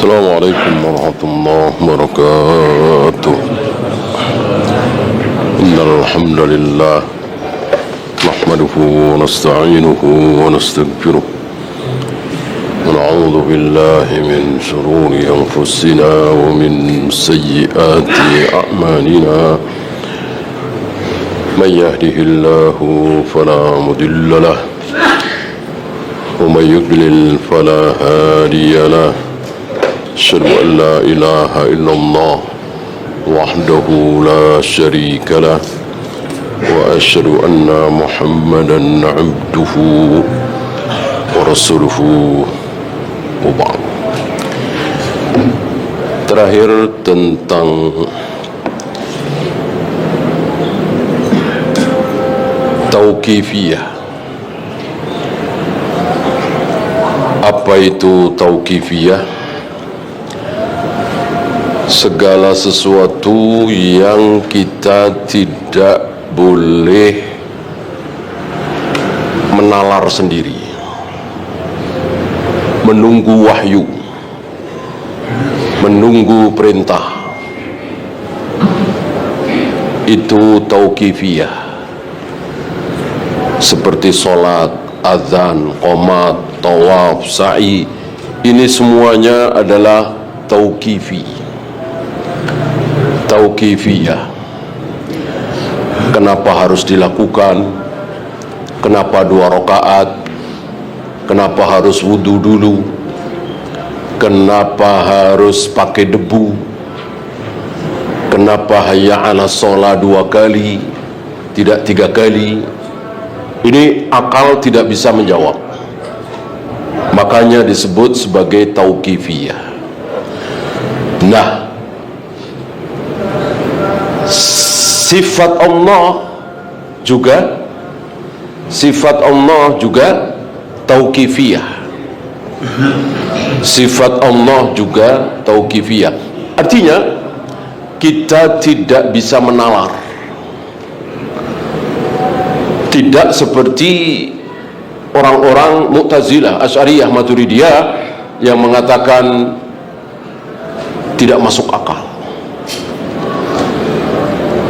السلام عليكم ورحمة الله وبركاته. إن الحمد لله نحمده ونستعينه ونستغفره ونعوذ بالله من شرور أنفسنا ومن سيئات أعمالنا. من يهده الله فلا مضل له ومن يضلل فلا هادي له. أشهد أن لا إله إلا الله وحده لا شريك له وأشهد أن محمدا عبده ورسوله وبعد. Terakhir tentang tauqifiyah. Apa itu tauqifiyah? Segala sesuatu yang kita tidak boleh menalar sendiri, menunggu wahyu, menunggu perintah, itu tauqifiyah. Seperti sholat, azan, qomat, tawaf, sa'i, ini semuanya adalah tauqifiyah. Kenapa harus dilakukan? Kenapa 2 rakaat? Kenapa harus wudu dulu? Kenapa harus pakai debu? Kenapa hayya 'ala shalah 2 kali, tidak 3 kali? Ini akal tidak bisa menjawab. Makanya disebut sebagai tauqifiyah. Nah, sifat Allah juga tauqifiyah. Sifat Allah juga tauqifiyah. Artinya kita tidak bisa menalar. Tidak seperti orang-orang Mu'tazilah, Asy'ariyah, Maturidiyah yang mengatakan tidak masuk akal.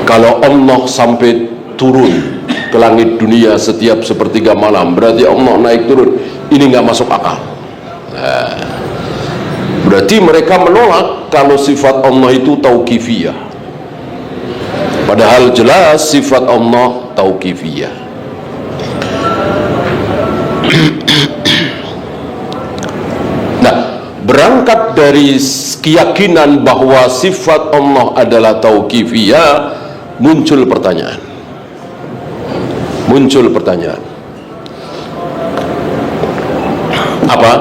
Kalau Allah sampai turun ke langit dunia setiap sepertiga malam, berarti Allah naik turun. Ini nggak masuk akal. Nah, berarti mereka menolak kalau sifat Allah itu tauqifiyah. Padahal jelas sifat Allah tauqifiyah. Nah, berangkat dari keyakinan bahwa sifat Allah adalah tauqifiyah, muncul pertanyaan. Apa?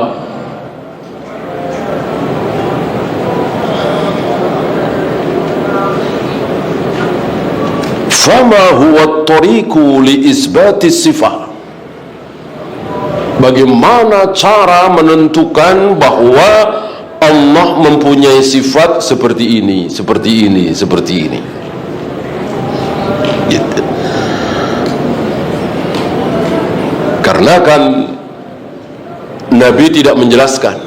Fama huwa at-tariqu li isbati sifah. Bagaimana cara menentukan bahwa Allah mempunyai sifat seperti ini, seperti ini, seperti ini? Gitu. Karena kan Nabi tidak menjelaskan.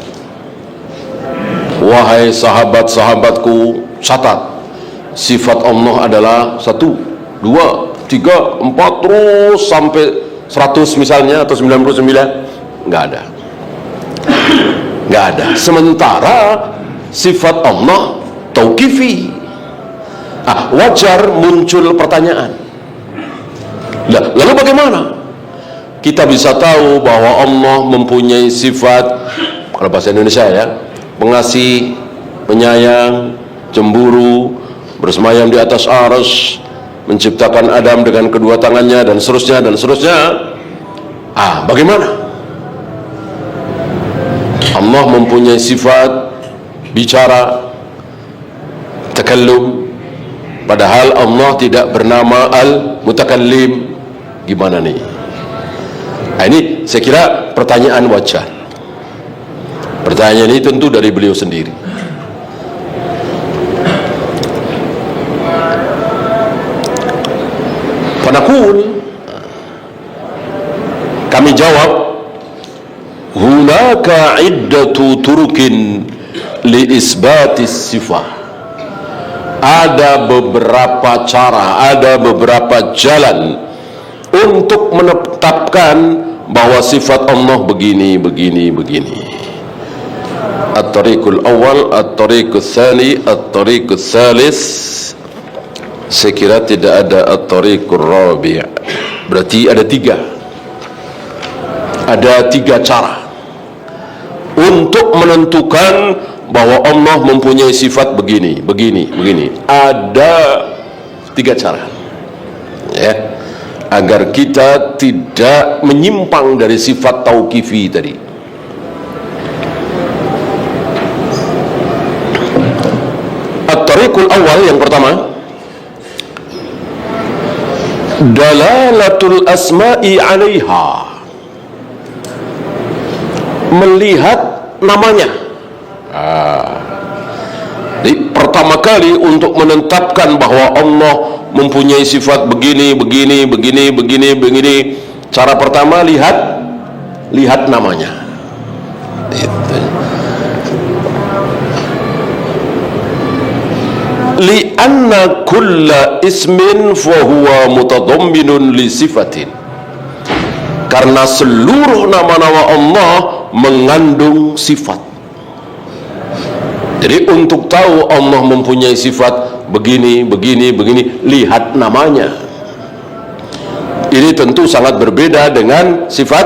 Wahai sahabat-sahabatku, catat, sifat Allah adalah 1, 2, 3, 4 terus sampai 100 misalnya, atau 99. Nggak ada. Sementara sifat Allah tauqifi. Wajar muncul pertanyaan. Lalu bagaimana kita bisa tahu bahwa Allah mempunyai sifat, kalau bahasa Indonesia ya, pengasih, penyayang, cemburu, bersemayam di atas arsy, menciptakan Adam dengan kedua tangannya, dan seterusnya dan seterusnya. Bagaimana? Allah mempunyai sifat bicara, takallum, padahal Allah tidak bernama al-mutakallim. Gimana nih? Ini saya kira pertanyaan wajar. Pertanyaan ini tentu dari beliau sendiri. Fanaqul, kami jawab, hunaka iddatu turukin li isbatis sifah. Ada beberapa cara, ada beberapa jalan untuk menetapkan bahwa sifat Allah begini, begini, begini. At-tariqul awal, at-tariqul tsani, at-tariqul tsalis. Saya kira tidak ada at-tariqul rabi'. Berarti ada tiga. Ada tiga cara untuk menentukan bahwa Allah mempunyai sifat begini, begini, begini. Ada tiga cara, ya, agar kita tidak menyimpang dari sifat tauqifi tadi. At-tariqul awal, yang pertama, dalalatul asma'i 'alaiha, melihat namanya. Jadi pertama kali untuk menetapkan bahwa Allah mempunyai sifat begini, begini, begini, begini, begini, cara pertama lihat namanya. Li'anna kulla ismin fahuwa mutadamminun li sifatin, karena seluruh nama-nama Allah mengandung sifat. Jadi untuk tahu Allah mempunyai sifat begini, begini, begini, lihat namanya. Ini tentu sangat berbeda dengan sifat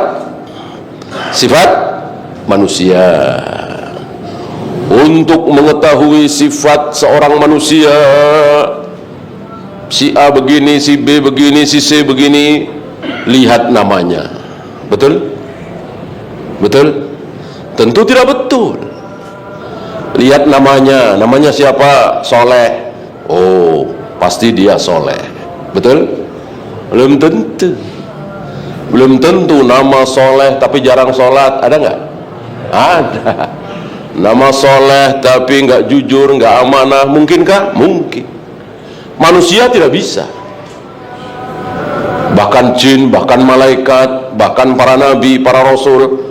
manusia. Untuk mengetahui sifat seorang manusia, si A begini, si B begini, si C begini, lihat namanya. Betul? Betul? Tentu tidak betul. Lihat namanya, namanya siapa? Soleh. Oh, pasti dia soleh. Betul? Belum tentu. Belum tentu nama soleh tapi jarang sholat. Ada nggak? Ada. Nama soleh tapi nggak jujur, nggak amanah. Mungkinkah? Mungkin. Manusia tidak bisa. Bahkan jin, bahkan malaikat, bahkan para nabi, para rasul,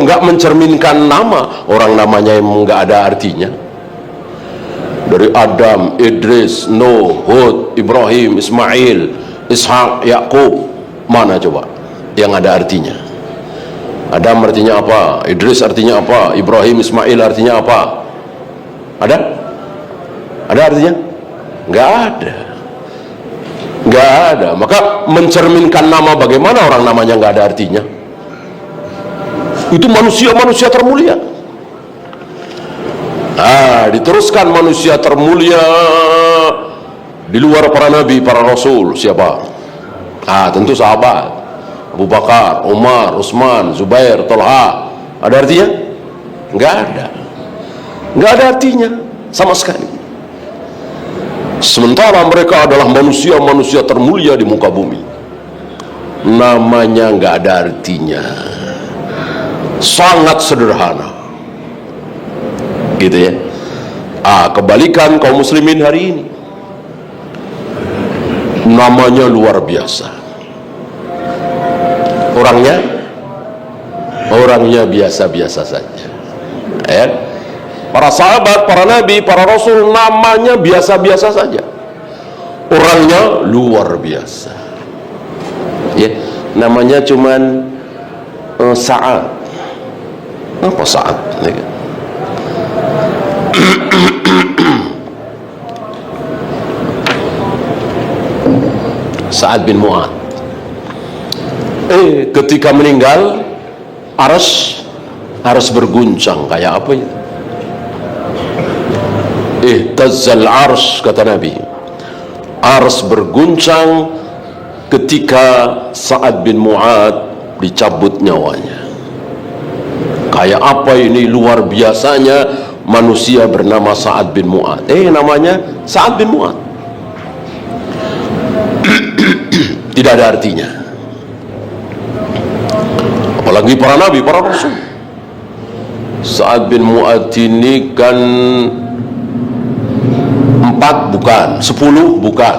nggak mencerminkan nama. Orang namanya emang nggak ada artinya. Dari Adam, Idris, Nuh, Hud, Ibrahim, Ismail, Ishak, Yakub, mana coba yang ada artinya? Adam artinya apa? Idris artinya apa? Ibrahim, Ismail artinya apa? Ada? Ada artinya? Nggak ada. Nggak ada. Maka mencerminkan nama, bagaimana orang namanya nggak ada artinya? Itu manusia-manusia termulia. Diteruskan manusia termulia di luar para nabi, para rasul. Siapa? Tentu sahabat. Abu Bakar, Umar, Utsman, Zubair, Thalha. Ada artinya? Nggak ada. Nggak ada artinya sama sekali. Sementara mereka adalah manusia-manusia termulia di muka bumi. Namanya nggak ada artinya. Sangat sederhana. Gitu ya. Kebalikan kaum muslimin hari ini. Namanya luar biasa. Orangnya biasa-biasa saja. Para sahabat, para nabi, para rasul, namanya biasa-biasa saja. Orangnya luar biasa. Namanya cuman Sa'ad. Apa Sa'ad? Sa'ad bin Mu'ad. Ketika meninggal, arsy berguncang. Kayak apa ya? Ihtazzal arsy, kata Nabi. Arsy berguncang ketika Sa'ad bin Mu'ad dicabut nyawanya. Kayak apa ini luar biasanya manusia bernama Sa'ad bin Mu'ad. Namanya Sa'ad bin Mu'ad. Tidak ada artinya. Apalagi para nabi, para rasul. Sa'ad bin Mu'ad ini kan 4 bukan, 10 bukan,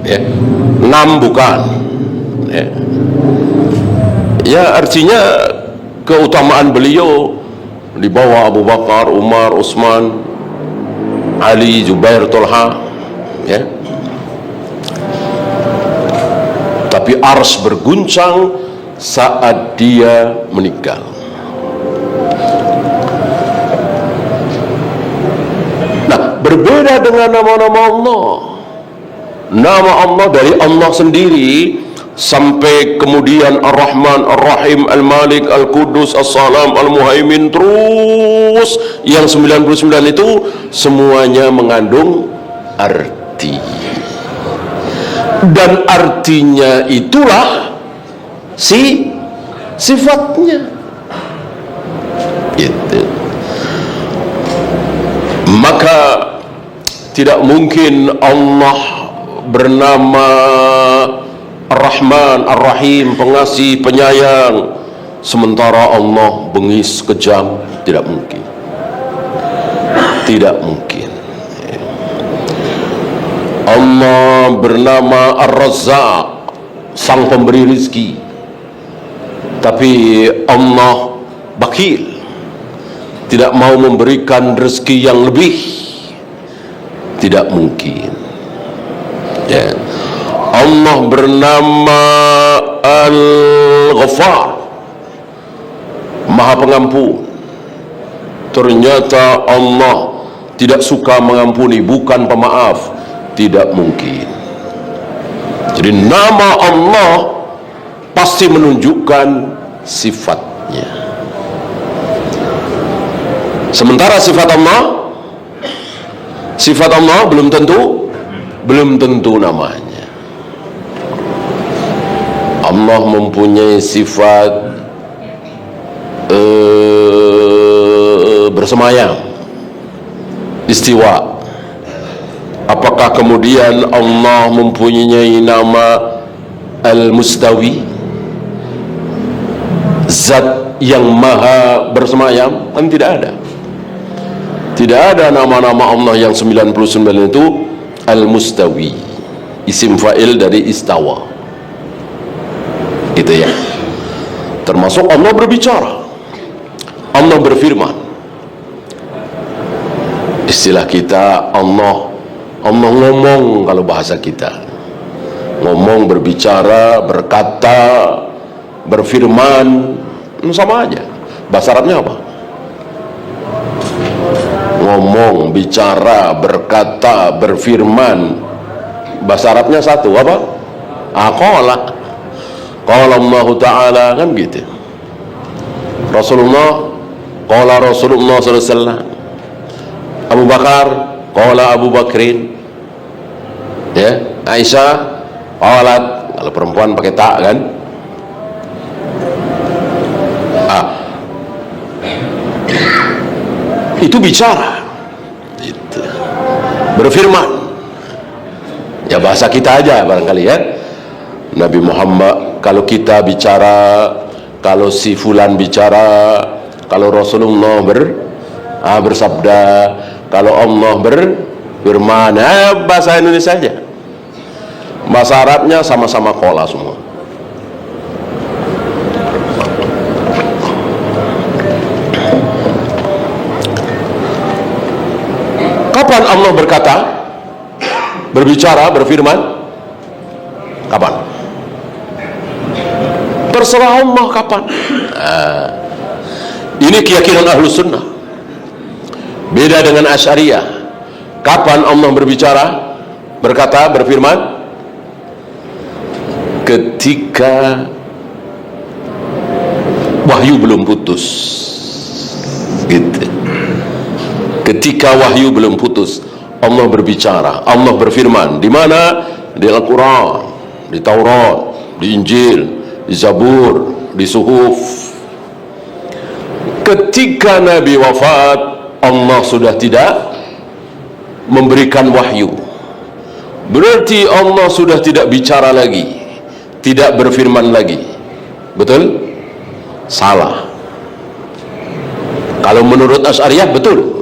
6 bukan. Ya, artinya keutamaan beliau di bawah Abu Bakar, Umar, Utsman, Ali, Zubair, Tolha, ya. Tapi ars berguncang saat dia meninggal. Nah, berbeda dengan nama-nama Allah. Nama Allah dari Allah sendiri sampai kemudian Ar-Rahman, Ar-Rahim, Al-Malik, Al-Qudus, As-Salam, Al-Muhaimin, terus yang 99 itu semuanya mengandung arti. Dan artinya itulah sifatnya. Gitu. Maka tidak mungkin Allah bernama Ar-Rahman, Ar-Rahim, pengasih, penyayang, sementara Allah bengis, kejam. Tidak mungkin. Tidak mungkin. Allah bernama Ar-Razzaq, sang pemberi rizki, tapi Allah bakhil, tidak mau memberikan rezeki yang lebih. Tidak mungkin, ya. Allah bernama Al-Ghaffar, Maha Pengampun. Ternyata Allah tidak suka mengampuni, bukan pemaaf. Tidak mungkin. Jadi nama Allah pasti menunjukkan sifatnya. Sementara sifat Allah belum tentu namanya. Allah mempunyai sifat bersemayam, istiwa. Apakah kemudian Allah mempunyai nama Al-Mustawi, zat yang maha bersemayam? Kan tidak ada. Tidak ada nama-nama Allah yang 99 itu Al-Mustawi, isim fa'il dari istawa, gitu ya. Termasuk Allah berbicara, Allah berfirman. Istilah kita Allah ngomong, kalau bahasa kita ngomong, berbicara, berkata, berfirman, sama aja. Bahasa Arabnya apa? Ngomong, bicara, berkata, berfirman. Bahasa Arabnya satu, apa? Qala Allah Ta'ala, kan gitu. Rasulullah sallallahu alaihi wasallam. Abu Bakar qala Abu Bakrin, ya. Aisyah qalat, kalau perempuan pakai ta kan. Itu bicara, itu berfirman. Ya bahasa kita aja barangkali ya. Nabi Muhammad, kalau kita bicara, kalau si fulan bicara, kalau Rasulullah bersabda, kalau Allah berfirman, bahasa Indonesia saja. Bahasa Arabnya sama-sama qala semua. Kapan Allah berkata, berbicara, berfirman? Kapan? Terserah Allah kapan. Ini keyakinan Ahlus Sunnah. Beda dengan Asy'ariyah. Kapan Allah berbicara, berkata, berfirman? Ketika wahyu belum putus, gitu. Ketika wahyu belum putus, Allah berbicara, Allah berfirman. Di mana? Di Al-Quran, di Taurat, di Injil, di Zabur, di Suhuf. Ketika Nabi wafat, Allah sudah tidak memberikan wahyu. Berarti Allah sudah tidak bicara lagi, tidak berfirman lagi. Betul? Salah. Kalau menurut Asy'ariyah betul.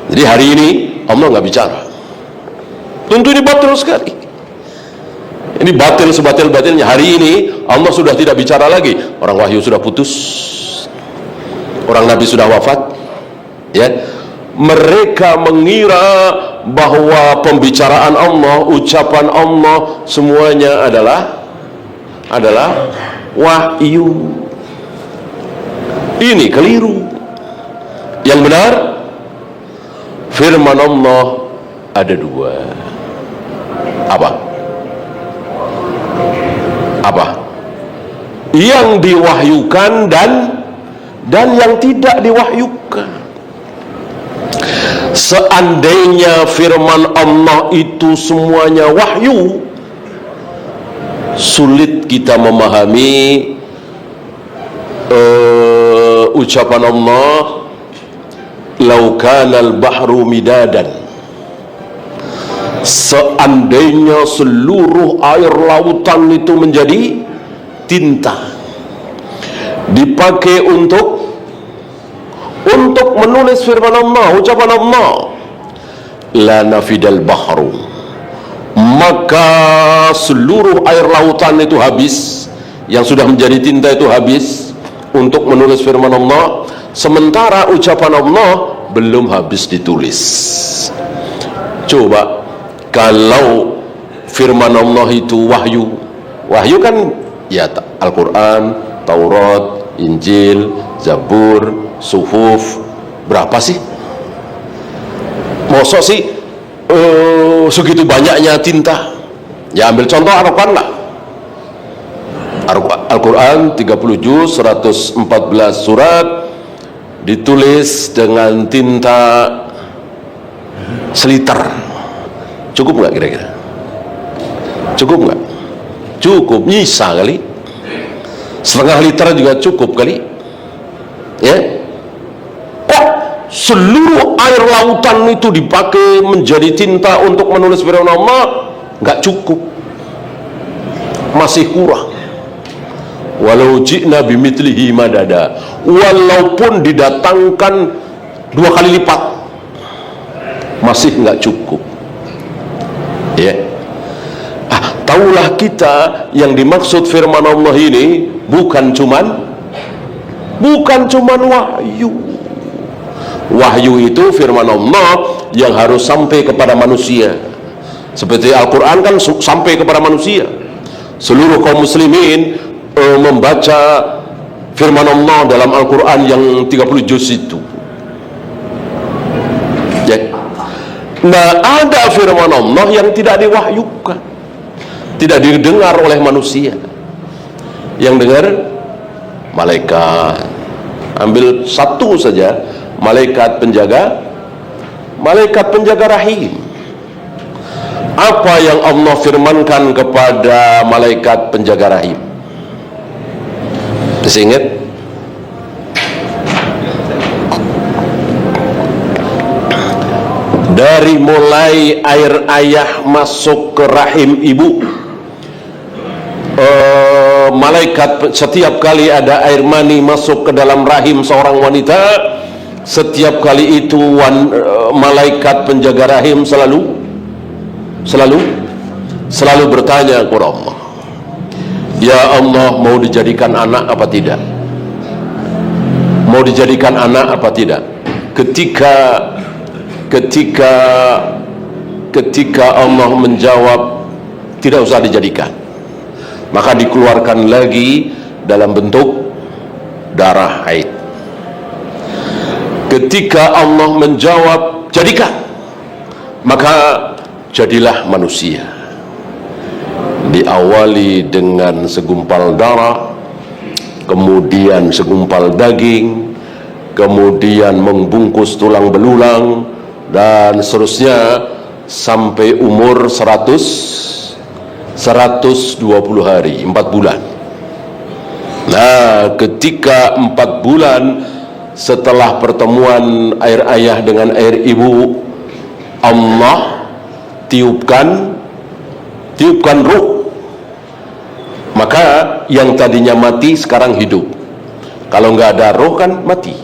Jadi hari ini Allah nggak bicara. Tentu ini batil sekali. Ini batil sebatil-batilnya. Hari ini Allah sudah tidak bicara lagi. Orang wahyu sudah putus. orang Nabi sudah wafat, ya, mereka mengira bahwa pembicaraan Allah, ucapan Allah semuanya adalah wahyu. Ini keliru. Yang benar, firman Allah ada dua. Apa? Yang diwahyukan dan yang tidak diwahyukan. Seandainya firman Allah itu semuanya wahyu, sulit kita memahami ucapan Allah, lau kanal bahru midadan, seandainya seluruh air lautan itu menjadi tinta, dipakai untuk menulis firman Allah, ucapan Allah, la nafidal bahru, maka seluruh air lautan itu habis, yang sudah menjadi tinta itu habis untuk menulis firman Allah, sementara ucapan Allah belum habis ditulis. Coba kalau firman Allah itu wahyu kan ya Al-Quran, Taurat, Injil, Zabur, Suhuf, berapa sih? Mosok sih segitu banyaknya tinta? Ya ambil contoh Al-Quran lah. Al-Quran 30 juz, 114 surat, ditulis dengan tinta seliter. Cukup nggak kira-kira? Cukup nggak? Cukup, nyisa kali. Setengah liter juga cukup kali. Ya, kok seluruh air lautan itu dipakai menjadi tinta untuk menulis firman Allah? Nggak cukup, masih kurang. Walau ji'na bimithlihi madada, walaupun didatangkan 2 kali lipat, masih nggak cukup. Ya, taulah kita yang dimaksud firman Allah ini bukan cuman wahyu. Wahyu itu firman Allah yang harus sampai kepada manusia. Seperti Al-Quran kan sampai kepada manusia. Seluruh kaum muslimin membaca firman Allah dalam Al-Quran yang 30 juz itu. Ya. Nah, ada firman Allah yang tidak diwahyukan, tidak didengar oleh manusia. Yang dengar malaikat. Ambil satu saja, malaikat penjaga rahim. Apa yang Allah firmankan kepada malaikat penjaga rahim? Masih ingat? Dari mulai air ayah masuk ke rahim ibu, malaikat setiap kali ada air mani masuk ke dalam rahim seorang wanita, setiap kali itu malaikat penjaga rahim selalu bertanya kepada Allah, ya Allah, mau dijadikan anak apa tidak? Mau dijadikan anak apa tidak? Ketika Allah menjawab tidak usah dijadikan, maka dikeluarkan lagi dalam bentuk darah haid. Ketika Allah menjawab jadikan, maka jadilah manusia. Diawali dengan segumpal darah, kemudian segumpal daging, kemudian membungkus tulang belulang, dan seterusnya sampai umur 120 hari, 4 bulan. Nah, ketika 4 bulan setelah pertemuan air ayah dengan air ibu, Allah tiupkan ruh, maka yang tadinya mati sekarang hidup. Kalau nggak ada roh kan mati.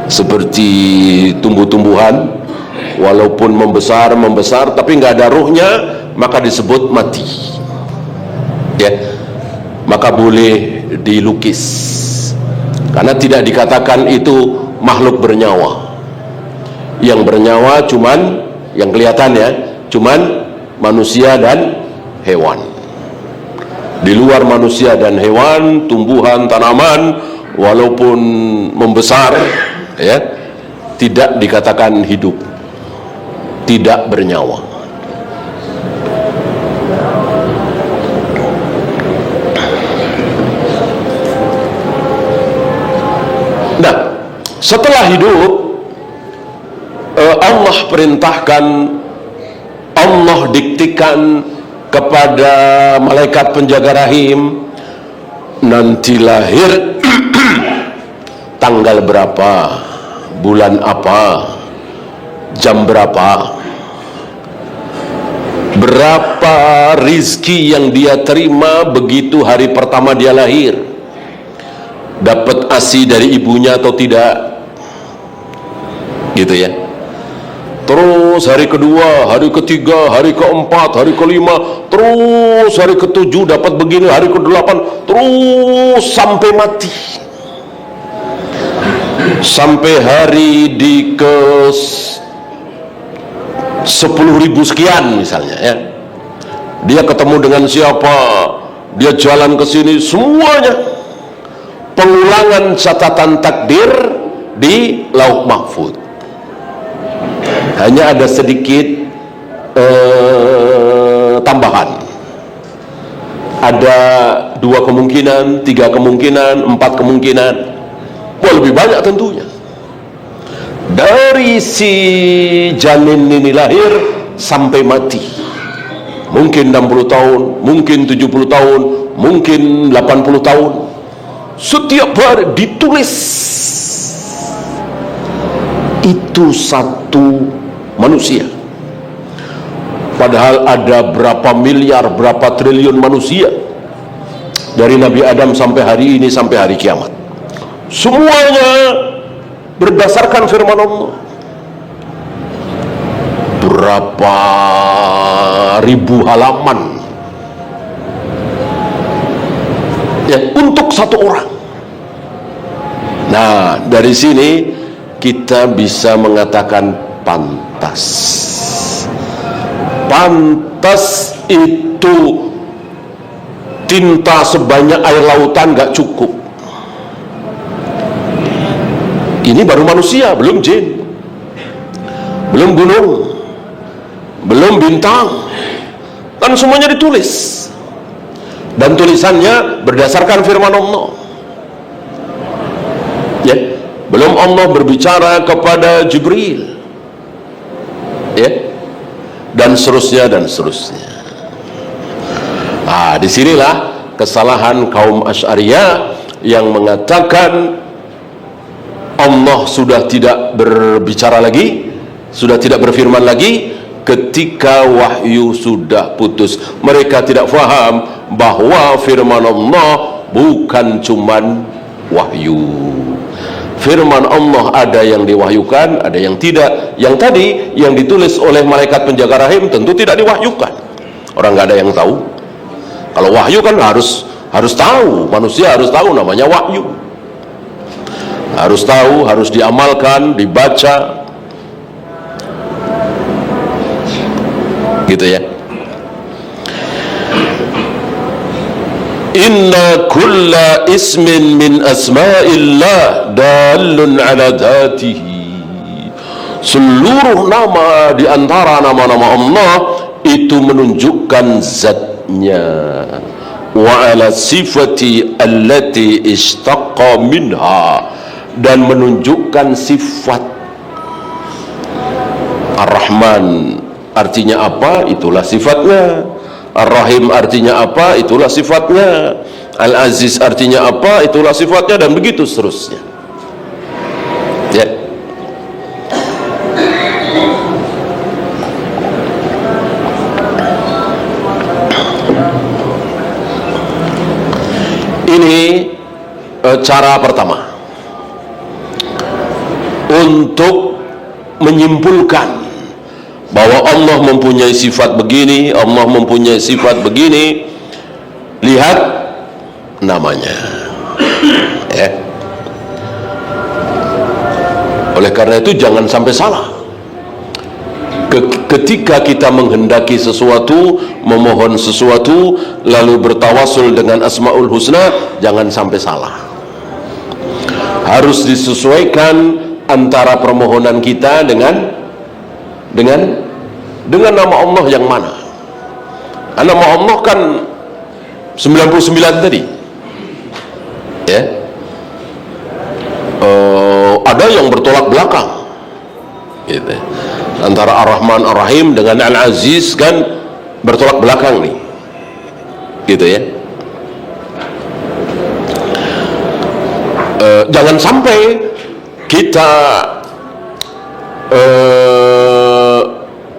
Seperti tumbuh-tumbuhan, walaupun membesar tapi nggak ada rohnya, maka disebut mati. Ya, maka boleh dilukis, karena tidak dikatakan itu makhluk bernyawa. Yang bernyawa cuman yang kelihatan ya, cuman manusia dan hewan. Di luar manusia dan hewan, tumbuhan, tanaman walaupun membesar ya, tidak dikatakan hidup, tidak bernyawa. Nah, setelah hidup, Allah perintahkan, Allah diktikan kepada malaikat penjaga rahim, nanti lahir tanggal berapa, bulan apa, jam berapa, berapa rizki yang dia terima begitu hari pertama dia lahir, dapat ASI dari ibunya atau tidak, gitu ya. Terus hari kedua, hari ketiga, hari keempat, hari kelima, terus hari ketujuh dapat begini, hari ke-8, terus sampai mati, sampai hari di ke 10.000 sekian misalnya ya. Dia ketemu dengan siapa, dia jalan ke sini, semuanya pengulangan catatan takdir di Lauh Mahfuz. Hanya ada sedikit tambahan. Ada 2 kemungkinan, 3 kemungkinan, 4 kemungkinan. Wah, lebih banyak tentunya. Dari si janin ini lahir sampai mati. Mungkin 60 tahun, mungkin 70 tahun, mungkin 80 tahun. Setiap hari ditulis. Itu satu manusia, padahal ada berapa miliar, berapa triliun manusia dari Nabi Adam sampai hari ini, sampai hari kiamat. Semuanya berdasarkan firman Allah. Berapa ribu halaman ya untuk satu orang. Nah, dari sini kita bisa mengatakan pantas. Pantas itu tinta sebanyak air lautan gak cukup. Ini baru manusia, belum jin, belum gunung, belum bintang. Kan semuanya ditulis, dan tulisannya berdasarkan firman Allah ya. Belum Allah berbicara kepada Jibril ya, dan seterusnya dan seterusnya. Nah, disinilah kesalahan kaum Asy'ariyah yang mengatakan Allah sudah tidak berbicara lagi, sudah tidak berfirman lagi ketika wahyu sudah putus. Mereka tidak faham bahwa firman Allah bukan cuman wahyu. Firman Allah ada yang diwahyukan, ada yang tidak. Yang tadi yang ditulis oleh malaikat penjaga rahim tentu tidak diwahyukan. Orang nggak ada yang tahu. Kalau wahyu kan harus tahu, manusia harus tahu, namanya wahyu. Harus tahu, harus diamalkan, dibaca. Gitu ya. Inna kulla ismin min asma'illah dalun ala dhatihi. Seluruh nama di antara nama-nama Allah itu menunjukkan zatnya. Wa ala sifati allati istaqqa minha, dan menunjukkan sifat. Ar-Rahman artinya apa? Itulah sifatnya. Ar-Rahim artinya apa? Itulah sifatnya. Al-Aziz artinya apa? Itulah sifatnya, dan begitu seterusnya ya. Ini cara pertama untuk menyimpulkan bahwa Allah mempunyai sifat begini, Allah mempunyai sifat begini. Lihat namanya ya. Oleh karena itu jangan sampai salah. Ketika kita menghendaki sesuatu, memohon sesuatu, lalu bertawasul dengan Asmaul Husna, jangan sampai salah. Harus disesuaikan antara permohonan kita dengan nama Allah yang mana. Nama Allah kan 99 tadi, ya. Ada yang bertolak belakang, gitu. Antara Ar-Rahman Ar-Rahim dengan Al-Aziz kan bertolak belakang nih, gitu ya. Jangan sampai kita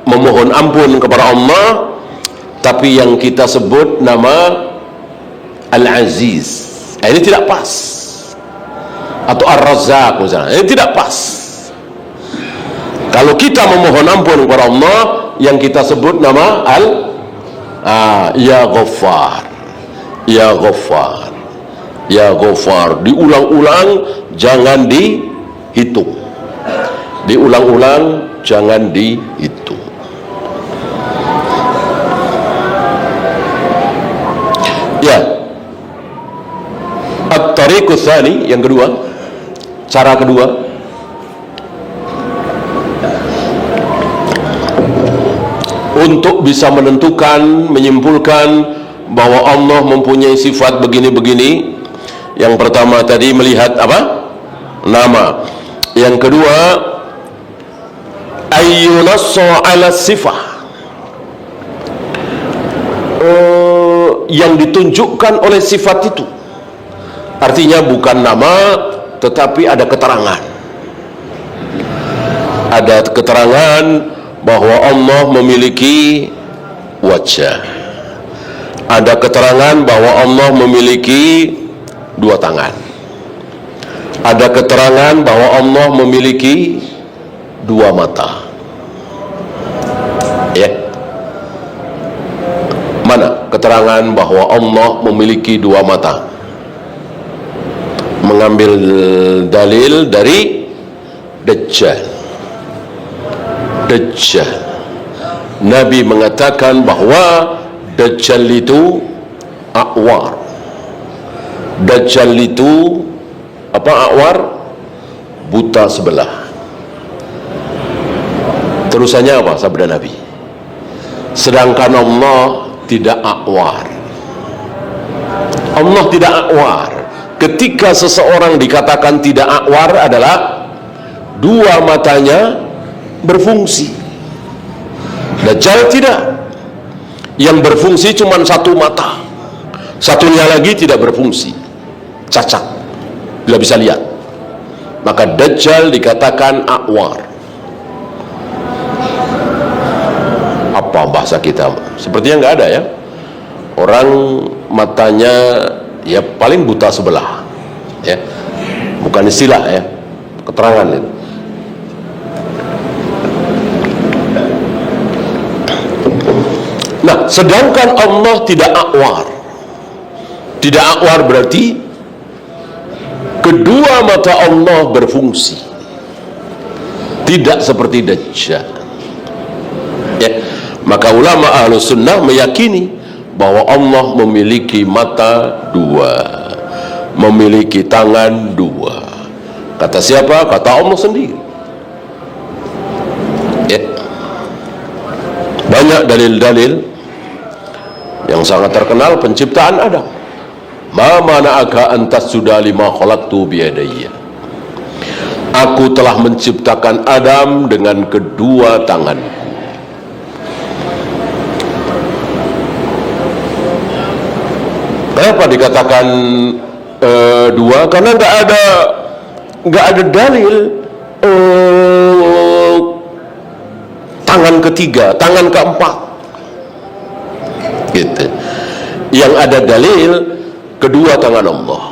memohon ampun kepada Allah tapi yang kita sebut nama Al-Aziz, ini tidak pas. Atau Ar-Razzaq misalnya, ini tidak pas. Kalau kita memohon ampun kepada Allah, yang kita sebut nama Ya Ghaffar, Ya Ghaffar, Ya Ghaffar. Diulang-ulang, jangan dihitung. Diulang-ulang, jangan dihitung. Ya, At-Tariqus Tsani, yang kedua, cara kedua, untuk bisa menentukan, menyimpulkan bahwa Allah mempunyai sifat begini-begini. Yang pertama tadi melihat apa? Nama. Yang kedua, ayyunassa ala sifah, yang ditunjukkan oleh sifat itu. Artinya bukan nama, tetapi ada keterangan. Ada keterangan bahwa Allah memiliki wajah. Ada keterangan bahwa Allah memiliki dua tangan. Ada keterangan bahwa Allah memiliki dua mata. Ya. Mana keterangan bahwa Allah memiliki dua mata? Mengambil dalil dari Dajjal. Dajjal, Nabi mengatakan bahwa Dajjal itu a'war. Dajjal itu apa? A'war, buta sebelah. Terusannya apa sabda Nabi? Sedangkan Allah tidak a'war. Allah tidak a'war. Ketika seseorang dikatakan tidak a'war adalah dua matanya berfungsi. Dajjal tidak. Yang berfungsi cuma satu mata, satunya lagi tidak berfungsi, cacat, tidak bisa lihat. Maka Dajjal dikatakan a'war. Apa bahasa kita? Sepertinya nggak ada ya. Orang matanya ya paling buta sebelah, ya. Bukan istilah ya, keterangan itu. Nah, sedangkan Allah tidak a'war. Tidak a'war berarti kedua mata Allah berfungsi. Tidak seperti Dajjal. Ya. Maka ulama Ahlus Sunnah meyakini bahwa Allah memiliki mata dua, memiliki tangan dua. Kata siapa? Kata Allah sendiri. Ya. Banyak dalil-dalil yang sangat terkenal penciptaan Adam. Ma mana'aka antas sudah lima khalaqtu biyadayya. Aku telah menciptakan Adam dengan kedua tangan. Kenapa dikatakan dua? Karena nggak ada dalil tangan ketiga, tangan keempat. Gitu. Yang ada dalil kedua tangan Allah.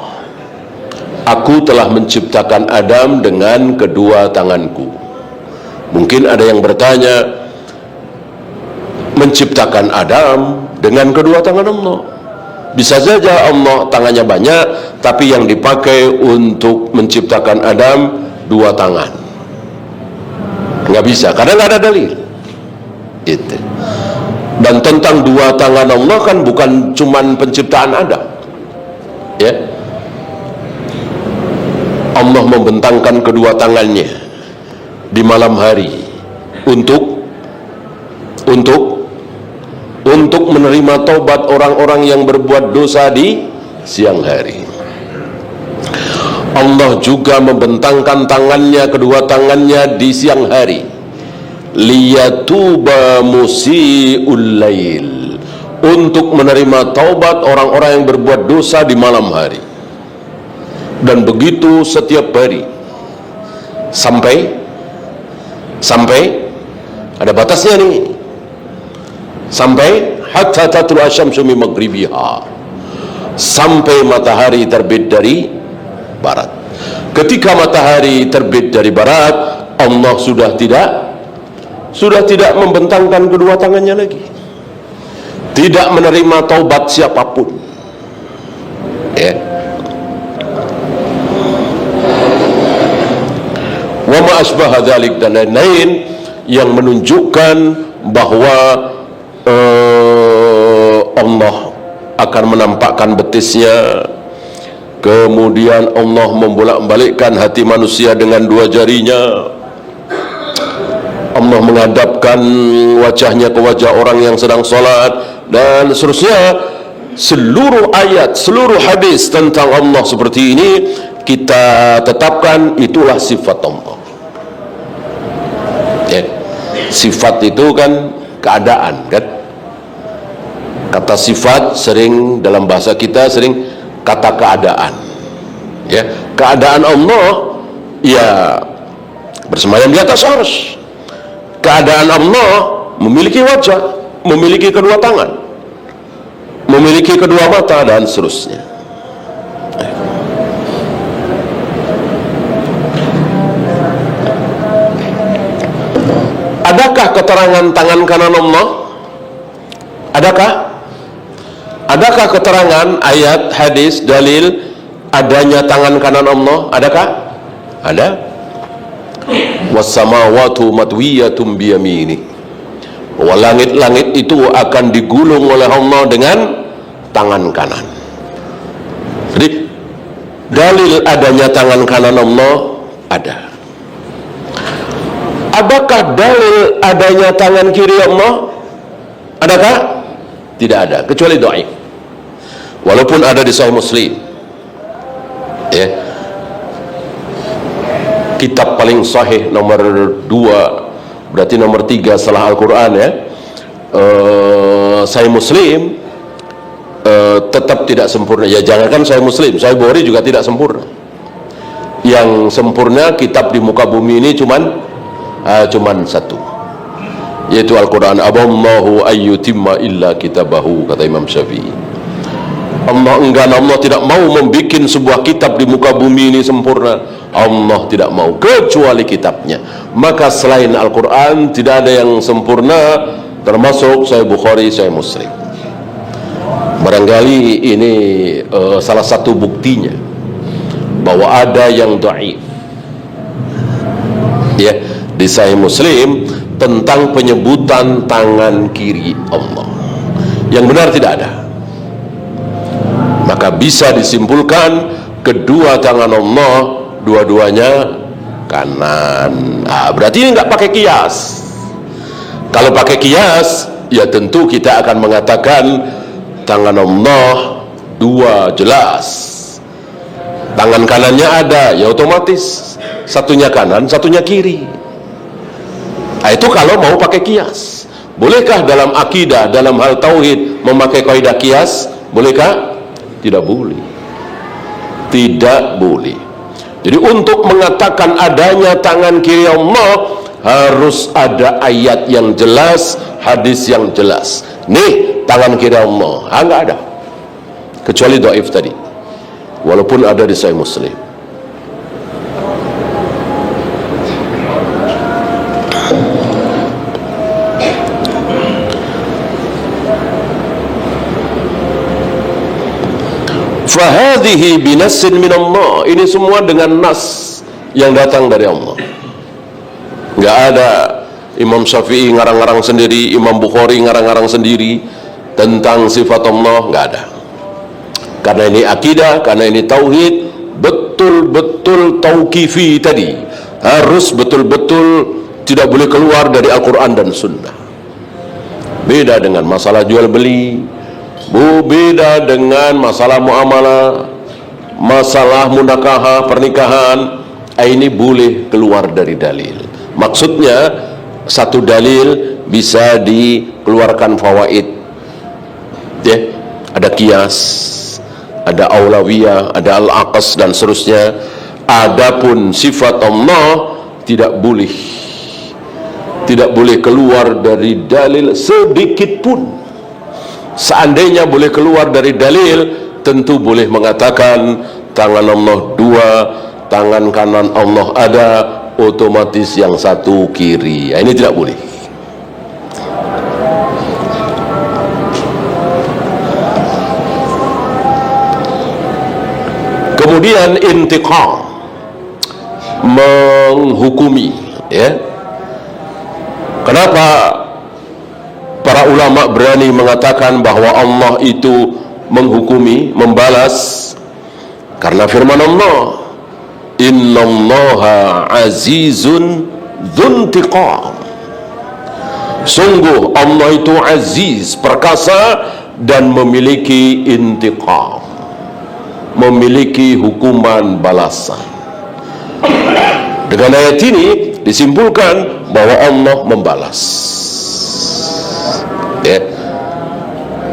Aku telah menciptakan Adam dengan kedua tanganku. Mungkin ada yang bertanya, menciptakan Adam dengan kedua tangan Allah. Bisa saja Allah tangannya banyak, tapi yang dipakai untuk menciptakan Adam dua tangan. nggak bisa, karena nggak ada dalil. Itu. Dan tentang dua tangan Allah kan bukan cuman penciptaan Adam, ya. Allah membentangkan kedua tangannya di malam hari untuk menerima taubat orang-orang yang berbuat dosa di siang hari. Allah juga membentangkan tangannya, kedua tangannya di siang hari, liyatuba musi'ul lail, untuk menerima taubat orang-orang yang berbuat dosa di malam hari. Dan begitu setiap hari sampai ada batasnya nih, sampai hatta tatlu asyamsu min maghribiha, sampai matahari terbit dari barat. Ketika matahari terbit dari barat, Allah sudah tidak membentangkan kedua tangannya lagi, tidak menerima taubat siapapun, ya. Wa ma asbaha dzalik, dan lain-lain yang menunjukkan bahwa Allah akan menampakkan betisnya. Kemudian Allah membolak-balikkan hati manusia dengan dua jarinya. Allah menghadapkan wajahnya ke wajah orang yang sedang sholat, dan seterusnya. Seluruh ayat, seluruh hadis tentang Allah seperti ini kita tetapkan itulah sifat Allah, ya. Sifat itu kan keadaan, kan. Kata sifat sering dalam bahasa kita sering kata keadaan, ya. Keadaan Allah ya bersemayam di atas arsy. Keadaan Allah memiliki wajah, memiliki kedua tangan, memiliki kedua mata, dan seterusnya. Adakah keterangan tangan kanan Allah? Adakah keterangan ayat, hadis, dalil adanya tangan kanan Allah? Adakah? Ada. Was-samawatu matwiyatum biyamini, bahwa langit-langit itu akan digulung oleh Allah dengan tangan kanan. Jadi dalil adanya tangan kanan Allah ada. Adakah dalil adanya tangan kiri Allah? Adakah? Tidak ada, kecuali dhaif. Walaupun ada di Sahih Muslim, ya. Kitab paling sahih nomor 2, berarti nomor 3 setelah Al-Quran, ya. Sahih Muslim tetap tidak sempurna. Ya jangankan Sahih Muslim, Sahih Bukhari juga tidak sempurna. Yang sempurna kitab di muka bumi ini cuman satu, yaitu Al-Quran. Aballahu ayyutimma illa kitabahu, kata Imam Syafi'i. Allah enggan, Allah tidak mau membuat sebuah kitab di muka bumi ini sempurna. Allah tidak mau kecuali kitabnya. Maka selain Al-Quran tidak ada yang sempurna, termasuk Sahih Bukhari, Sahih Muslim. Barangkali ini salah satu buktinya bahwa ada yang dhaif, ya, di Sahih Muslim tentang penyebutan tangan kiri Allah. Yang benar tidak ada. Maka bisa disimpulkan kedua tangan Allah dua-duanya kanan. Berarti ini nggak pakai kias. Kalau pakai kias, ya tentu kita akan mengatakan tangan Allah dua, jelas. Tangan kanannya ada, ya otomatis satunya kanan, satunya kiri. Itu kalau mau pakai kias. Bolehkah dalam akidah, dalam hal tauhid memakai kaidah kias? Bolehkah? Tidak boleh. Tidak boleh. Jadi untuk mengatakan adanya tangan kiri Allah harus ada ayat yang jelas, hadis yang jelas. Nih tangan kiri Allah, nggak ada. Kecuali dhaif tadi. Walaupun ada di Sahih Muslim. Fahadhihi binassin min Allah. Ini semua dengan nas yang datang dari Allah. Nggak ada Imam Syafi'i ngarang-ngarang sendiri, Imam Bukhari ngarang-ngarang sendiri tentang sifat Allah, nggak ada. Karena ini akidah, karena ini tauhid, betul-betul tauqifi tadi, harus betul-betul tidak boleh keluar dari Al-Quran dan Sunnah. Beda dengan masalah jual beli, beda dengan masalah muamalah, masalah munakahah, pernikahan. Ini boleh keluar dari dalil. Maksudnya satu dalil bisa dikeluarkan fawaid, ya, ada qiyas, ada aulawiyah, ada al-aqas dan seterusnya. Adapun sifat Allah tidak boleh keluar dari dalil sedikit pun. Seandainya boleh keluar dari dalil, tentu boleh mengatakan tangan Allah dua, tangan kanan Allah ada, otomatis yang satu kiri. Ini tidak boleh. Kemudian intiqam, menghukumi, ya. Kenapa para ulama berani mengatakan bahwa Allah itu menghukumi, membalas? Karena firman Allah, innallaha azizun dzuntiqam. Sungguh Allah itu aziz, perkasa, dan memiliki intiqam, memiliki hukuman balasan. Dengan ayat ini disimpulkan bahwa Allah membalas, ya.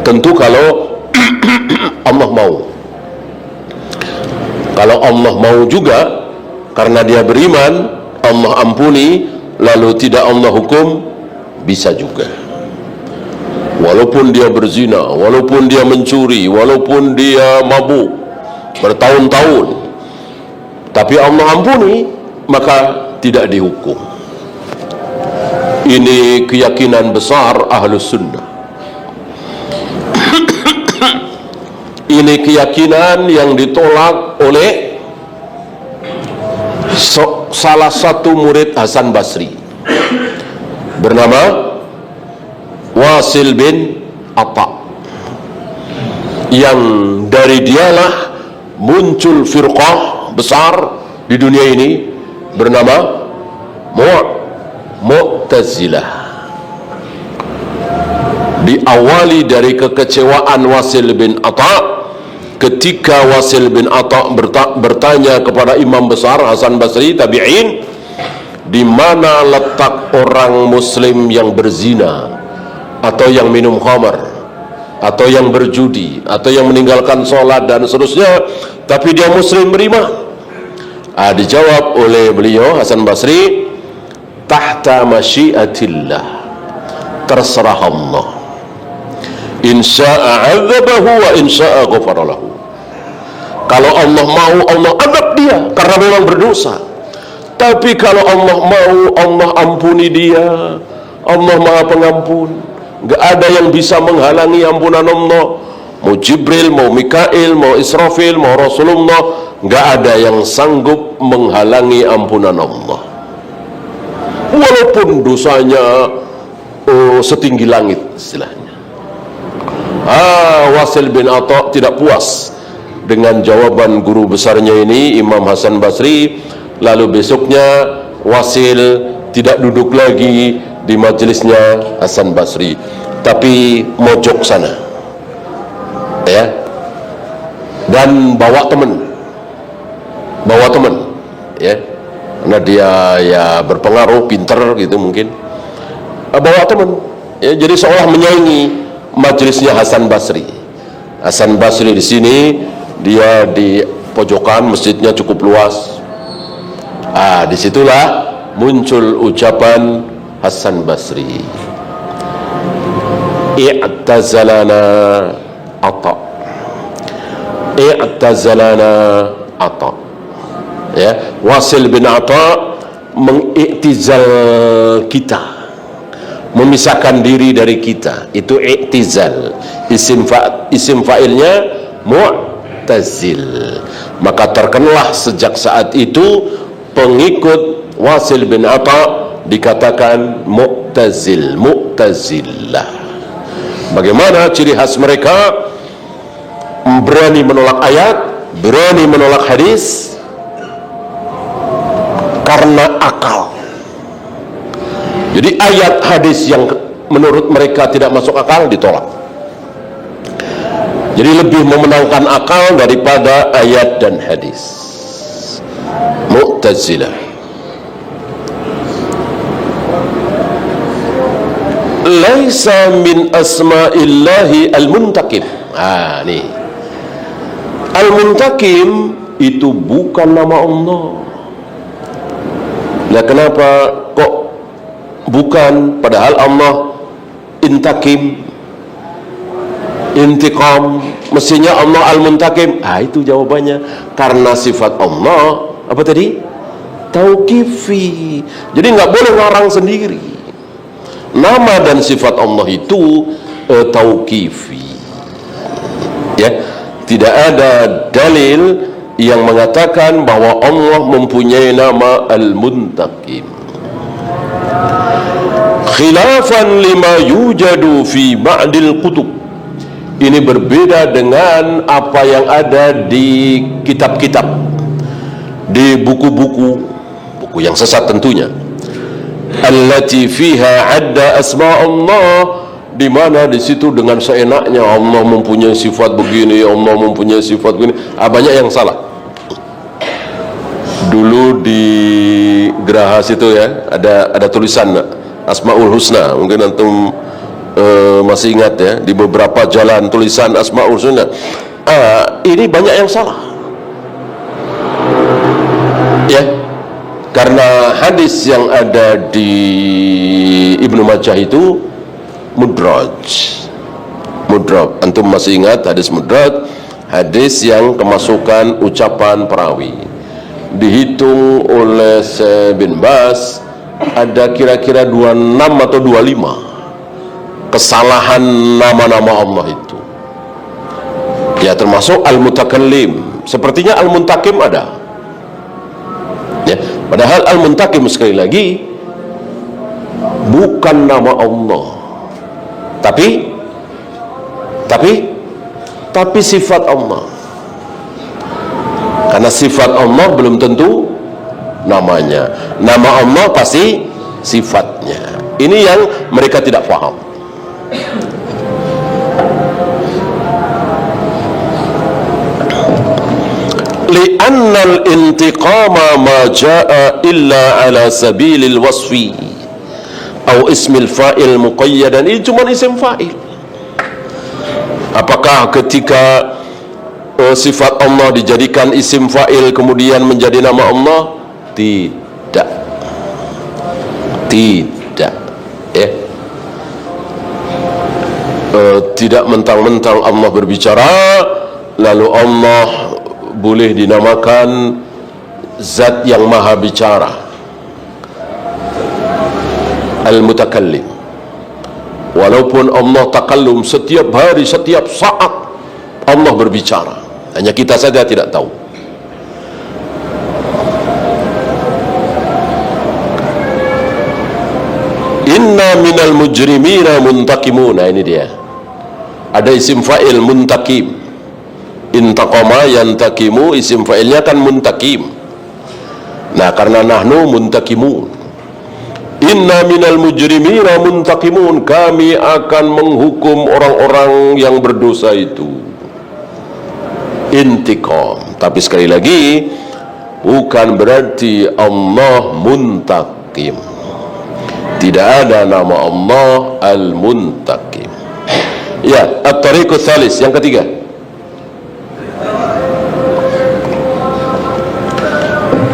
Tentu kalau Allah mau. Kalau Allah mau juga, karena dia beriman, Allah ampuni, lalu tidak Allah hukum, bisa juga. Walaupun dia berzina, walaupun dia mencuri, walaupun dia mabuk bertahun-tahun, tapi Allah ampuni, maka tidak dihukum. Ini keyakinan besar Ahlus Sunnah. Ini keyakinan yang ditolak oleh salah satu murid Hasan Basri bernama Wasil bin Atha, yang dari dialah muncul firqah besar di dunia ini bernama Mu'tazilah. Diawali dari kekecewaan Wasil bin Atha ketika Wasil bin Atha bertanya kepada imam besar Hasan Basri, tabi'in, di mana letak orang muslim yang berzina, atau yang minum khamar, atau yang berjudi, atau yang meninggalkan sholat dan seterusnya, tapi dia muslim beriman? Dijawab oleh beliau Hasan Basri, tahta masyiatillah, terserah Allah, insya'a 'adzabahu wa insya'a ghafara lahu. Kalau Allah mau, Allah azab dia karena memang berdosa. Tapi kalau Allah mau, Allah ampuni dia. Allah Maha Pengampun. Enggak ada yang bisa menghalangi ampunan Allah. Mau Jibril, mau Mikail, mau Israfil, mau Rasulullah, enggak ada yang sanggup menghalangi ampunan Allah. Walaupun dosanya setinggi langit istilahnya. Wasil bin Atha tidak puas dengan jawaban guru besarnya ini, Imam Hasan Basri. Lalu besoknya Wasil tidak duduk lagi di majelisnya Hasan Basri, tapi mojok sana, ya, dan bawa teman, ya, karena dia ya berpengaruh, pinter gitu mungkin, bawa teman, ya, jadi seolah menyaingi majelisnya Hasan Basri. Hasan Basri di sini, dia di pojokan, masjidnya cukup luas. Disitulah muncul ucapan Hasan Basri, i'tazalana Atha, i'tazalana Atha, ya. Wasil bin Atha mengiktizal kita, memisahkan diri dari kita, itu i'tizal. Isim fa'ilnya Mu'tazil. Maka terkenalah sejak saat itu pengikut Wasil bin Atha dikatakan Mu'tazilah. Bagaimana ciri khas mereka? Berani menolak ayat, berani menolak hadis karena akal. Jadi ayat hadis yang menurut mereka tidak masuk akal ditolak. Jadi lebih memenangkan akal daripada ayat dan hadis. Mu'tazilah. Laisa min asma'illahi al-muntakim. Nih. Al-muntakim itu bukan nama Allah. Nah, kenapa kok bukan, padahal Allah intakim, intiqam, mestinya Allah al-muntakim. Itu jawabannya, karena sifat Allah apa tadi? Tauqifi. Jadi nggak boleh ngarang sendiri. Nama dan sifat Allah itu tauqifi. Ya, tidak ada dalil yang mengatakan bahwa Allah mempunyai nama al-muntakim. Khilafan lima yujadu fi ba'dil kutub. Ini berbeda dengan apa yang ada di kitab-kitab, di buku-buku yang sesat tentunya. Allati fiha adda asma Allah, di mana di situ dengan seenaknya Allah mempunyai sifat begini, Allah mempunyai sifat begini. Banyak yang salah. Dulu di Geraha situ ya, ada tulisan Asmaul Husna, mungkin antum masih ingat ya, di beberapa jalan tulisan Asmaul Husna. Ini banyak yang salah ya, karena hadis yang ada di Ibnu Majah itu mudraj. Antum masih ingat hadis mudraj? Hadis yang kemasukan ucapan perawi. Dihitung oleh Syekh bin Baz, ada kira-kira 26 atau 25 kesalahan nama-nama Allah itu. Ya, termasuk al-mutakallim. Sepertinya al-muntakim ada. Ya, padahal al-muntakim sekali lagi bukan nama Allah. Tapi sifat Allah. Karena sifat Allah belum tentu namanya. Nama Allah pasti sifatnya. Ini yang mereka tidak paham. Li'annal intiqama ma jaa illa ala sabilil wasfi atau ismil fa'il muqayyadan. Ini cuma isim fa'il. Apakah ketika sifat Allah dijadikan isim fa'il kemudian menjadi nama Allah? Tidak ya. Tidak mentang-mentang Allah berbicara lalu Allah boleh dinamakan zat yang maha bicara, al-mutakallim. Walaupun Allah takallum setiap hari, setiap saat Allah berbicara, hanya kita saja tidak tahu. Inna minal mujrimina muntakimuna. Ini dia, ada isim fa'il muntakim. Intaqama yantakimu, isim fa'ilnya kan muntakim. Nah, karena nahnu muntakimun. Inna minal mujrimina muntakimun, kami akan menghukum orang-orang yang berdosa itu. Intiqam. Tapi sekali lagi, bukan berarti Allah muntakim. Tidak ada nama Allah al-muntakim. Ya, at-tariqut tsalis, yang ketiga.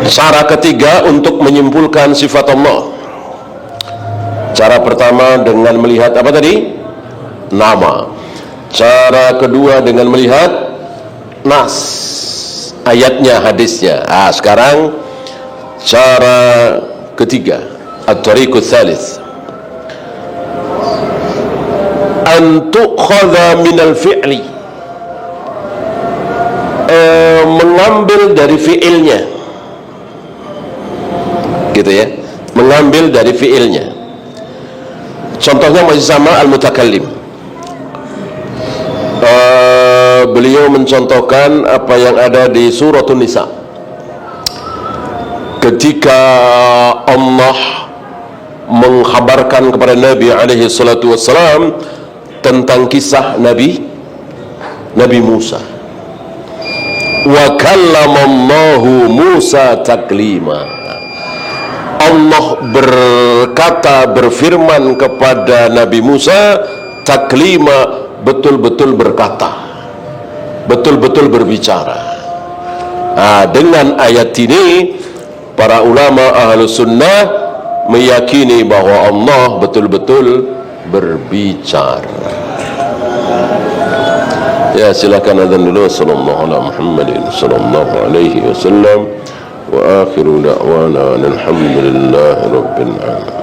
Cara ketiga untuk menyimpulkan sifat Allah. Cara pertama dengan melihat apa tadi? Nama. Cara kedua dengan melihat nas, ayatnya, hadisnya. Sekarang cara ketiga, at-tariqut tsalis, an tu'khadha minal fi'li, mengambil dari fi'ilnya, gitu ya, mengambil dari fiilnya. Contohnya masih sama al-mutakallim. Beliau mencontohkan apa yang ada di suratun Nisa ketika Allah mengkhabarkan kepada Nabi alaihi salatu wassalam tentang kisah Nabi Musa. Wa kallamallahu Musa taklima. Allah berfirman kepada Nabi Musa taklima, betul-betul berkata, betul-betul berbicara. Dengan ayat ini para ulama Ahlus Sunnah meyakini bahwa Allah betul-betul berbicara. Ya, silakan adzan dulu. Sallallahu ala Muhammadin sallallahu alaihi wasallam wa akhiru da'wana alhamdulillahi rabbil alamin.